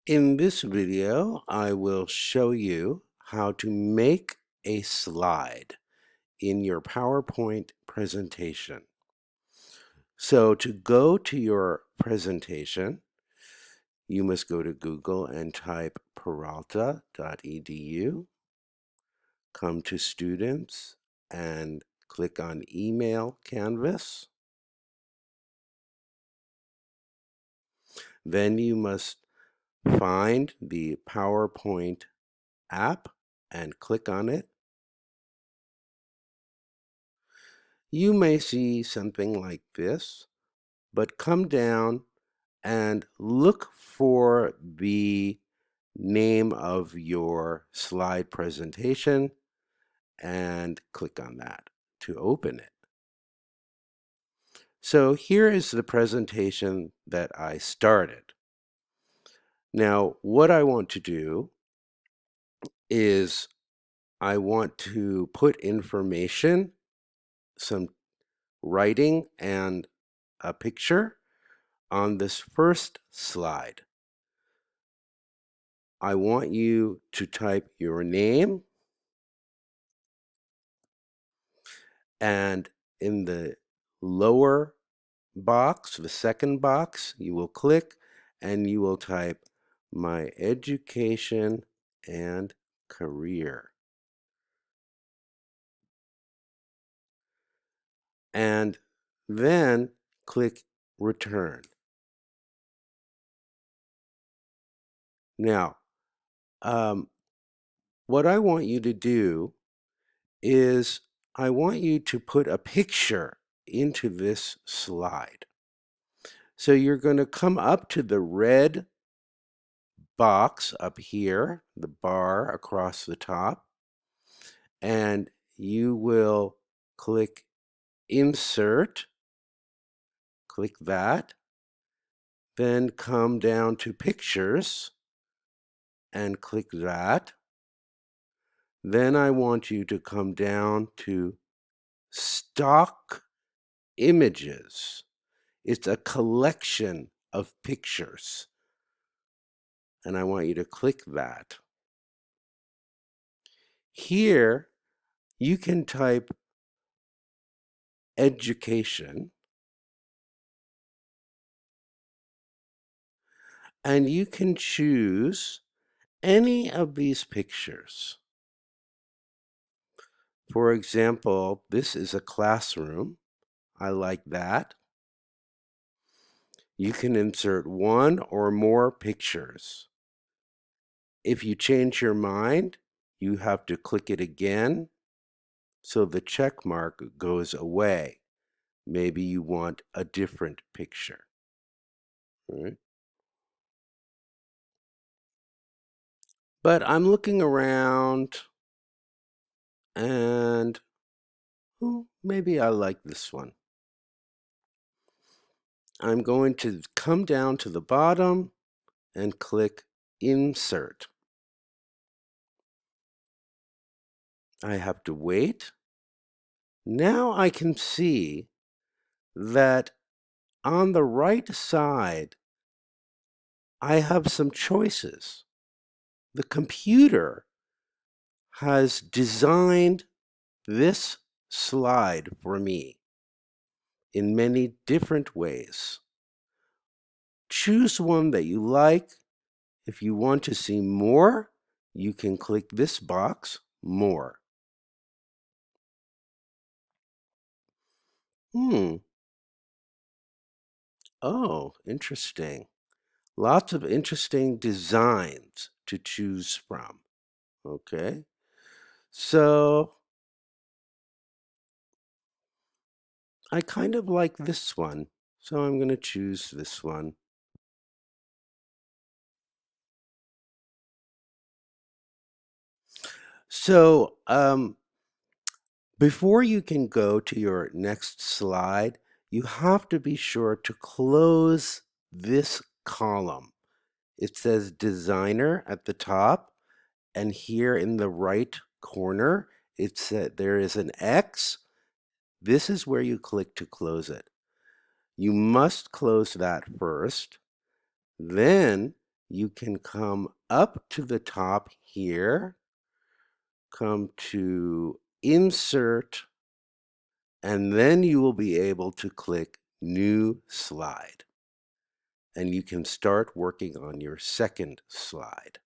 In this video, I will show you how to make a slide in your PowerPoint presentation. So to go to your presentation, you must go to Google and type peralta.edu, come to Students and click on Email Canvas. Then you must find the PowerPoint app and click on it. You may see something like this, but come down and look for the name of your slide presentation and click on that to open it. So here is the presentation that I started. Now, what I want to do is I want to put information, some writing and a picture on this first slide. I want you to type your name, and in the lower box, the second box, you will click and you will type my education and career. And then click return. Now, what I want you to do is I want you to put a picture into this slide. So you're going to come up to the red box up here, the bar across the top, and you will click Insert, click that, then come down to Pictures and click that. Then I want you to come down to Stock Images. It's a collection of pictures, and I want you to click that. Here, you can type education, and you can choose any of these pictures. For example, this is a classroom. I like that. You can insert one or more pictures. If you change your mind, you have to click it again so the check mark goes away. Maybe you want a different picture. Right? But I'm looking around and maybe I like this one. I'm going to come down to the bottom and click Insert. I have to wait. Now I can see that on the right side, I have some choices. The computer has designed this slide for me in many different ways. Choose one that you like. If you want to see more, you can click this box, More. Oh, interesting. Lots of interesting designs to choose from. Okay. So I kind of like this one. So I'm going to choose this one. So before you can go to your next slide, you have to be sure to close this column. It says Designer at the top, and here in the right corner, there is an X. This is where you click to close it. You must close that first. Then you can come up to the top here, come to Insert, and then you will be able to click New Slide. And you can start working on your second slide.